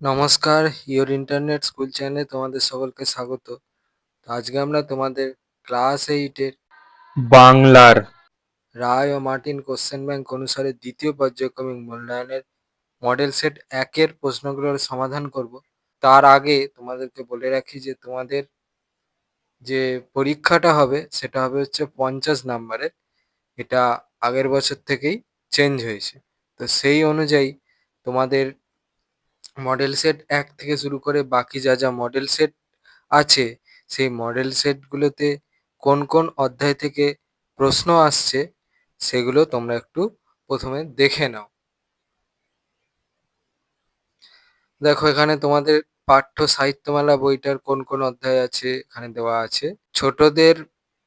নমস্কার, your internet school চ্যানেলে তোমাদের সকলকে স্বাগত। তো আজকে আমরা তোমাদের ক্লাস 8 এর বাংলার রায় ও মার্টিন কোশ্চেন ব্যাংক অনুসারে দ্বিতীয় পর্যায়ক্রমিক মূল্যায়নের মডেল সেট 1 এর প্রশ্নগুলোর সমাধান করব। তার আগে তোমাদেরকে বলে রাখি যে তোমাদের যে পরীক্ষাটা হবে সেটা হবে হচ্ছে 50 নাম্বারের। এটা আগের বছর থেকেই চেঞ্জ হয়েছে। তো সেই অনুযায়ী তোমাদের মডেল সেট 1 থেকে শুরু করে বাকি যা মডেল সেট আছে, সেই মডেল সেটগুলোতে কোন কোন অধ্যায় থেকে প্রশ্ন আসছে সেগুলো তোমরা একটু প্রথমে দেখে নাও। দেখো এখানে তোমাদের পাঠ্য সাহিত্যমালা বইটার কোন কোন অধ্যায় আছে এখানে দেওয়া আছে। ছোটদের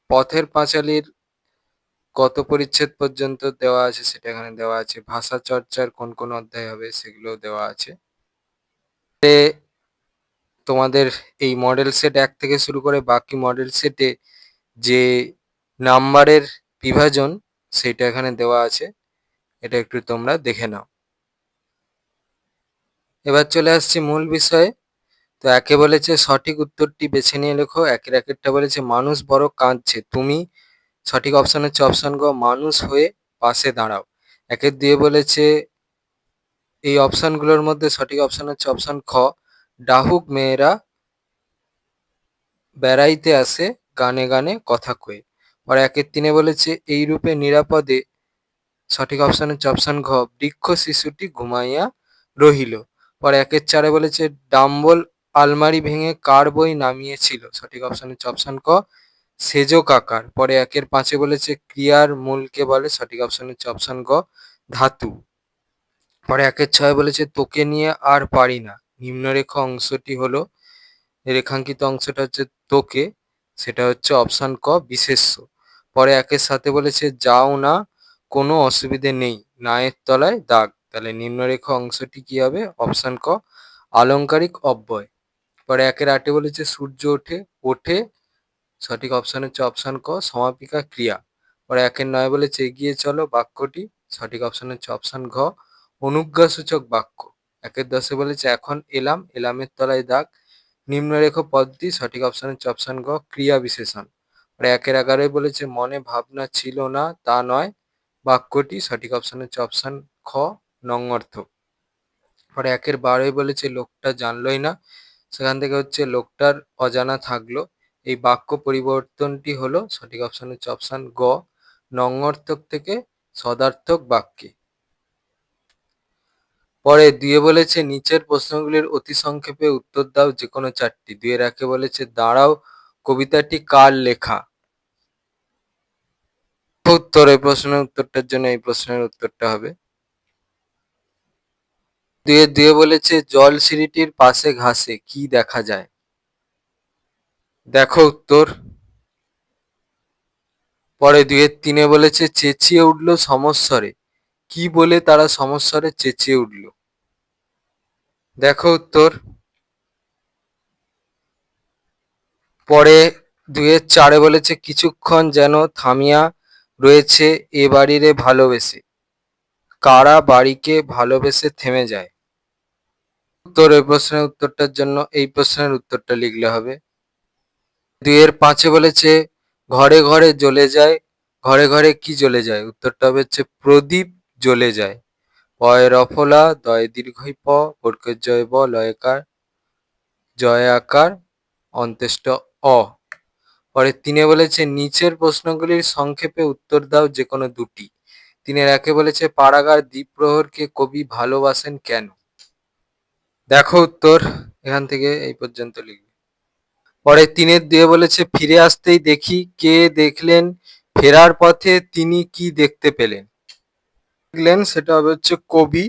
পথের পাঁচালীর কত পরিচ্ছেদ পর্যন্ত দেওয়া আছে সেটা এখানে দেওয়া আছে। ভাষা চর্চার কোন কোন অধ্যায় হবে সেগুলো দেওয়া আছে। তোমাদের এই মডেল সেট 1 থেকে শুরু করে বাকি মডেল সেটে যে নাম্বারের বিভাজন সেটা এখানে দেওয়া আছে, এটা একটু তোমরা দেখে নাও। এবার চলে আসছি মূল বিষয়ে। তো একে বলেছে সঠিক উত্তরটি বেছে নিয়ে লেখো। একেরটা বলেছে মানুষ বড় কাঁদছে, তুমি সঠিক অপশন হচ্ছে অপশন গ মানুষ হয়ে পাশে দাঁড়াও। একের দিয়ে বলেছে এই অপশনগুলোর মধ্যে সঠিক অপশন হচ্ছে অপশন খ ডাহুক মেয়েরা বেড়াইতে আসে গানে গানে কথা কয়ে। আর একের তিনে বলেছে এই রূপে নিরাপদে, সঠিক অপশন হচ্ছে অপশন ঘ বৃক্ষ শিশুটি ঘুমাইয়া রহিল। পরে একের চারে বলেছে ডাম্বল আলমারি ভেঙে কার বই নামিয়েছিল, সঠিক অপশন হচ্ছে অপশন ক সেজো কাকার। পরে একের পাঁচে বলেছে ক্রিয়ার মূলকে বলে, সঠিক অপশন হচ্ছে অপশন গ ধাতু। পরে একের ছয় বলেছে তোকে নিয়ে আর পারি না, নিম্নরেখ অংশটি হলো, রেখাঙ্কিত অংশটা হচ্ছে তোকে, সেটা হচ্ছে অপশন ক বিশেষ্য। পরে একের সাথে বলেছে যাও না কোনো অসুবিধে নেই, নায়ের তলায় দাগ, তাহলে নিম্নরেখ অংশটি কি হবে অপশন ক আলংকারিক অব্যয়। পরে একের আটে বলেছে সূর্য ওঠে ওঠে, সঠিক অপশন হচ্ছে অপশন ক সমাপিকা ক্রিয়া। পরে একের নয় বলেছে এগিয়ে চলো বাক্যটি, সঠিক অপশন হচ্ছে অপশন ঘ অনুজ্ঞাসূচক বাক্য। একের দশে বলেছে এখন এলাম, এলামের তলায় দাগ, নিম্নরেখ পদটি, সঠিক অপশন হচ্ছে অপশন গ ক্রিয়া বিশেষণ। পরে একের এগারোয় বলেছে মনে ভাবনা ছিল না তা নয় বাক্যটি, সঠিক অপশন হচ্ছে অপশন খ নং অর্থ। পরে একের বারোয় বলেছে লোকটা জানলই না, সেখান থেকে হচ্ছে লোকটার অজানা থাকলো, এই বাক্য পরিবর্তনটি হলো, সঠিক অপশন হচ্ছে অপশন গ নং অর্থক থেকে সদার্থক বাক্যে। পরে দুয়ে বলেছে নিচের প্রশ্নগুলির অতি সংক্ষেপে উত্তর দাও যে কোনো চারটি। দুয়ের একে বলেছে দাঁড়াও কবিতাটি কার লেখা। উত্তর এই প্রশ্নের উত্তরটার জন্য এই প্রশ্নের উত্তরটা হবে। দুয়ে বলেছে জল সিঁড়িটির পাশে ঘাসে কি দেখা যায়। দেখো উত্তর। পরে দুয়ের তিনে বলেছে চেঁচিয়ে উঠল সমস্বরে, কি বলে তারা সমস্বরে চেঁচিয়ে উঠল। দেখো উত্তর। পরে দুয়ের চারে বলেছে কিছুক্ষণ যেন থামিয়া রয়েছে এ বাড়িরে ভালোবেসে, কারা বাড়িকে ভালোবেসে থেমে যায়। উত্তর এই প্রশ্নের উত্তরটার জন্য এই প্রশ্নের উত্তরটা লিখলে হবে। দুয়ের পাঁচে বলেছে ঘরে ঘরে জ্বলে যায়, ঘরে ঘরে কি জ্বলে যায়, উত্তরটা হবে হচ্ছে প্রদীপ জ্বলে যায়। পয় রফলা দয় দীর্ঘই প বর্গের জয় ব লয়কার জয় আকার অন্ত্যেষ্ট অ। পরে তিনে বলেছে নিচের প্রশ্নগুলির সংক্ষেপে উত্তর দাও যে কোনো দুটি। তিনের একে বলেছে পাড়াগার দ্বীপ্রহরকে কবি ভালোবাসেন কেন। দেখো উত্তর, এখান থেকে এই পর্যন্ত লিখবে। পরে তিনের দুয়ে বলেছে ফিরে আসতেই দেখি কে দেখলেন, ফেরার পথে তিনি কি দেখতে পেলেন। দেখলেন সেটা হবে হচ্ছে কবি,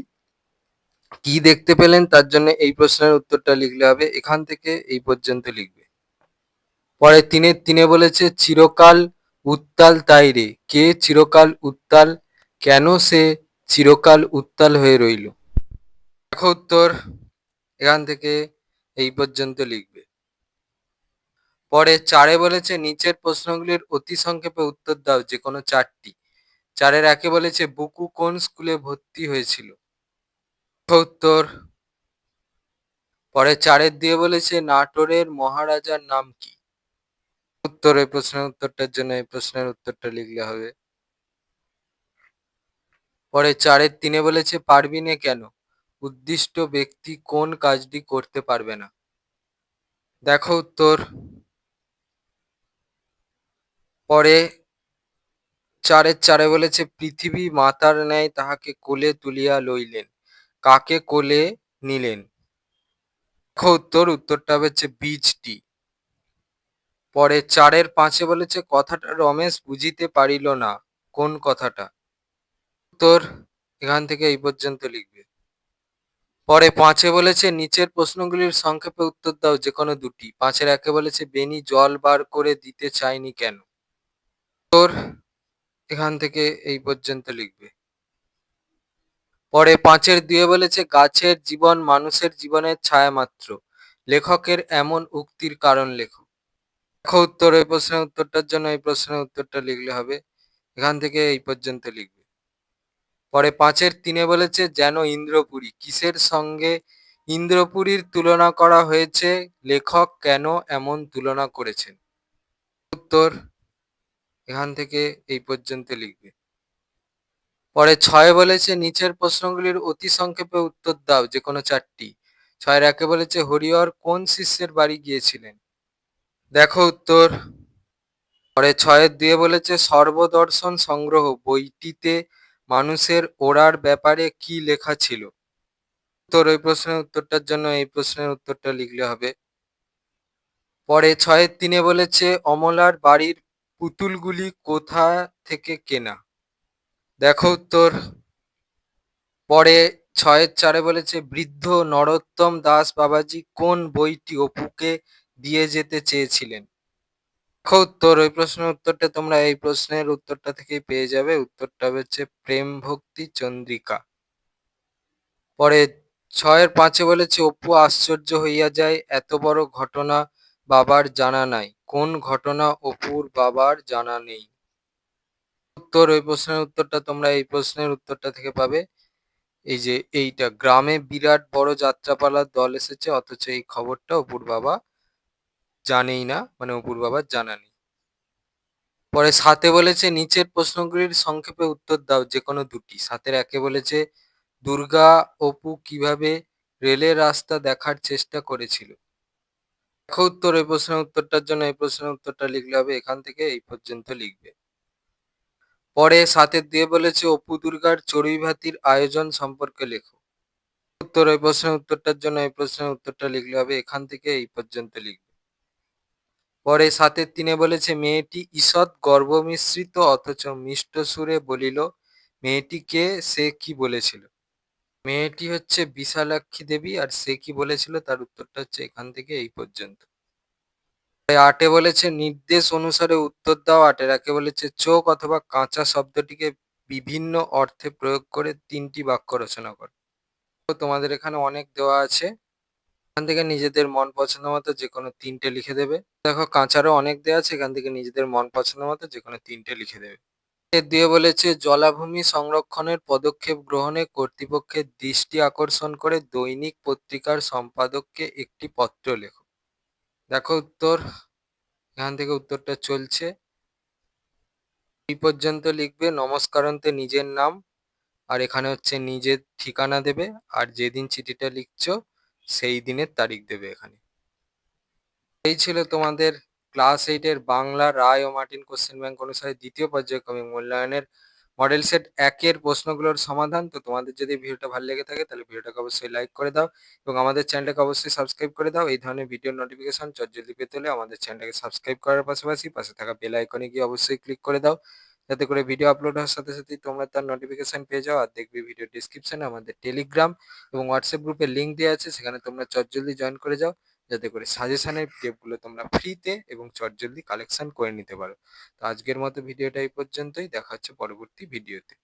কি দেখতে পেলেন তার জন্য এই প্রশ্নের উত্তরটা লিখলে হবে, এখান থেকে এই পর্যন্ত লিখবে। পরে তিনে বলেছে চিরকাল উত্তাল তাই রে, কে চিরকাল উত্তাল, কেন সে চিরকাল উত্তাল হয়ে রইল। দেখো উত্তর, এখান থেকে এই পর্যন্ত লিখবে। পরে চারে বলেছে নিচের প্রশ্নগুলির অতি সংক্ষেপে উত্তর দাও যে কোনো চারটি। চারের একে বলেছে বুকু কোন স্কুলে ভর্তি হয়েছিল। উত্তর। পরে 4 দিয়ে বলেছে নাটোরের মহারাজার নাম কি? উত্তর এই প্রশ্নের উত্তরটার জন্য এই প্রশ্নের উত্তরটা লিখলে হবে। পরে 4 বলেছে পারবি নে কেন? উদ্দিষ্ট ব্যক্তি কোন কাজটি করতে পারবে না? দেখো উত্তর। পরে 4 বলেছে পৃথিবী মাতার ন্যায় তাহাকে কোলে তুলিয়া লইলেন, কাকে কোলে নিলেন? দেখো উত্তর, উত্তরটা হচ্ছে বীজটি। পরে 5 বলেছে কথাটা রমেশ বুঝিতে পারিল না, কোন কথাটা? উত্তর এখান থেকে এই পর্যন্ত লিখবে। পরে 5 বলেছে নিচের প্রশ্নগুলির সংক্ষেপে উত্তর দাও যে কোনো দুটি। 5-1 বলেছে বেনি জল বার করে দিতে চায়নি কেন? উত্তর এখান থেকে এই পর্যন্ত লিখবে। পরে 5-2 বলেছে গাছের জীবন মানুষের জীবনের ছায়া মাত্র, লেখকের এমন উক্তির কারণ লেখো। দেখো উত্তর, এই প্রশ্নের উত্তরটার জন্য এই প্রশ্নের উত্তরটা লিখলে হবে, এখান থেকে এই পর্যন্ত লিখবে। পরে 5-3 বলেছে যেন ইন্দ্রপুরী, কিসের সঙ্গে ইন্দ্রপুরীর তুলনা করা হয়েছে, লেখক কেন এমন তুলনা করেছেন? উত্তর এখান থেকে এই পর্যন্ত লিখবে। পরে 6 বলেছে নিচের প্রশ্নগুলির অতি সংক্ষেপে উত্তর দাও যে কোনো 4টি। 6-1 বলেছে হরিহর কোন শিষ্যের বাড়ি গিয়েছিলেন? দেখো উত্তর। পরে 6-2 বলেছে সর্বদর্শন সংগ্রহ বইটিতে মানুষের ওড়ার ব্যাপারে কি লেখা ছিল? উত্তর ওই প্রশ্নের উত্তরটার জন্য এই প্রশ্নের উত্তরটা লিখলে হবে। পরে 6-3 বলেছে অমলার বাড়ির পুতুলগুলি কোথা থেকে কেনা? দেখো উত্তর। পরে 6-4 বলেছে বৃদ্ধ নরোত্তম দাস বাবাজি কোন বইটি অপুকে দিয়ে যেতে চেয়েছিলেন? দেখো উত্তর, ওই প্রশ্নের উত্তরটা তোমরা এই প্রশ্নের উত্তরটা থেকেই পেয়ে যাবে। উত্তরটা হচ্ছে প্রেম ভক্তি চন্দ্রিকা। পরে 6-5 বলেছে অপু আশ্চর্য হইয়া যায় এত বড় ঘটনা বাবার জানা নাই, কোন ঘটনা অপুর বাবার জানা নেই? উত্তর, ওই প্রশ্নের উত্তরটা তোমরা এই প্রশ্নের উত্তরটা থেকে পাবে। এই যে এইটা, গ্রামে বিরাট বড় যাত্রাপালার দল এসেছে অথচ এই খবরটা অপুর বাবা জানেই না, মানে অপুর বাবার জানা নেই। পরে 7 বলেছে নিচের প্রশ্নগুলির সংক্ষেপে উত্তর দাও যে কোনো দুটি। 7-1 বলেছে দুর্গা অপু কিভাবে রেলের রাস্তা দেখার চেষ্টা করেছিল? দেখো উত্তর, এই প্রশ্নের উত্তরটার জন্য এই প্রশ্নের উত্তরটা লিখলে হবে, এখান থেকে এই পর্যন্ত লিখবে। পরে 7-2 বলেছে অপু দুর্গার চড়ুই ভাতির আয়োজন সম্পর্কে লেখো। উত্তর, এই প্রশ্নের উত্তরটার জন্য এই প্রশ্নের উত্তরটা লিখলে হবে, এখান থেকে এই পর্যন্ত লিখবে। পরে 7-3 বলেছে মেয়েটি ঈষৎ গর্বমিশ্রিত অথচ মিষ্ট সুরে বলিল, মেয়েটি কে, সে কি বলেছিল? মেয়েটি হচ্ছে বিশালাক্ষী দেবী, আর সে কি বলেছিল তার উত্তরটা হচ্ছে এখান থেকে এই পর্যন্ত। 8 বলেছে নির্দেশ অনুসারে উত্তর দাও। 8-1 বলেছে চোখ অথবা কাঁচা শব্দটিকে বিভিন্ন অর্থে প্রয়োগ করে 3টি বাক্য রচনা করো। তো তোমাদের এখানে অনেক দেওয়া আছে, এখান থেকে নিজেদের মন পছন্দ মতো যে কোনো 3টে লিখে দেবে। দেখো কাঁচারও অনেক দেওয়া আছে, এখান থেকে নিজেদের মন পছন্দ মতো যে কোনো 3টে লিখে দেবে। এর দিয়ে বলেছে জলাভূমি সংরক্ষণের পদক্ষেপ গ্রহণে কর্তৃপক্ষের দৃষ্টি আকর্ষণ করে দৈনিক পত্রিকার সম্পাদককে একটি পত্র লেখো। দেখো উত্তর, এখান থেকে উত্তরটা চলছে। এই পর্যন্ত লিখবে নমস্কারান্তে নিজের নাম, আর এখানে হচ্ছে নিজের ঠিকানা দেবে, আর যেদিন চিঠিটা লিখছো সেই দিনের তারিখ দেবে এখানে। এই ছিল তোমাদের ক্লাস 8-এর বাংলা রায় ও মার্টিন কোশ্চেন ব্যাংক অনুসারে দ্বিতীয় পর্যায়ক্রমিক মূল্যায়নের মডেল সেট 1-এর প্রশ্নগুলোর সমাধান। তো তোমাদের যদি ভিডিওটা ভালো লেগে থাকে তাহলে ভিডিওটাকে অবশ্যই লাইক করে দাও এবং আমাদের চ্যানেলটাকে অবশ্যই সাবস্ক্রাইব করে দাও। এই ধরনের ভিডিও নোটিফিকেশন জলদি পেতে হলে আমাদের চ্যানেলটাকে সাবস্ক্রাইব করার পাশাপাশি পাশে থাকা বেল আইকনে গিয়ে অবশ্যই ক্লিক করে দাও, যাতে করে ভিডিও আপলোড হওয়ার সাথে সাথেই তোমরা তার নোটিফিকেশন পেয়ে যাও। আর দেখবে ভিডিও ডিসক্রিপশনে আমাদের টেলিগ্রাম এবং হোয়াটসঅ্যাপ গ্রুপের লিঙ্ক দেওয়া আছে, সেখানে তোমরা জলদি জয়েন করে যাও, যাতে করে সাজেশনের পিডিএফগুলো তোমরা ফ্রিতে এবং চটজলদি কালেকশন করে নিতে পারো। তো আজকের মতো ভিডিওটা এই পর্যন্তই, দেখা হচ্ছে পরবর্তী ভিডিওতে।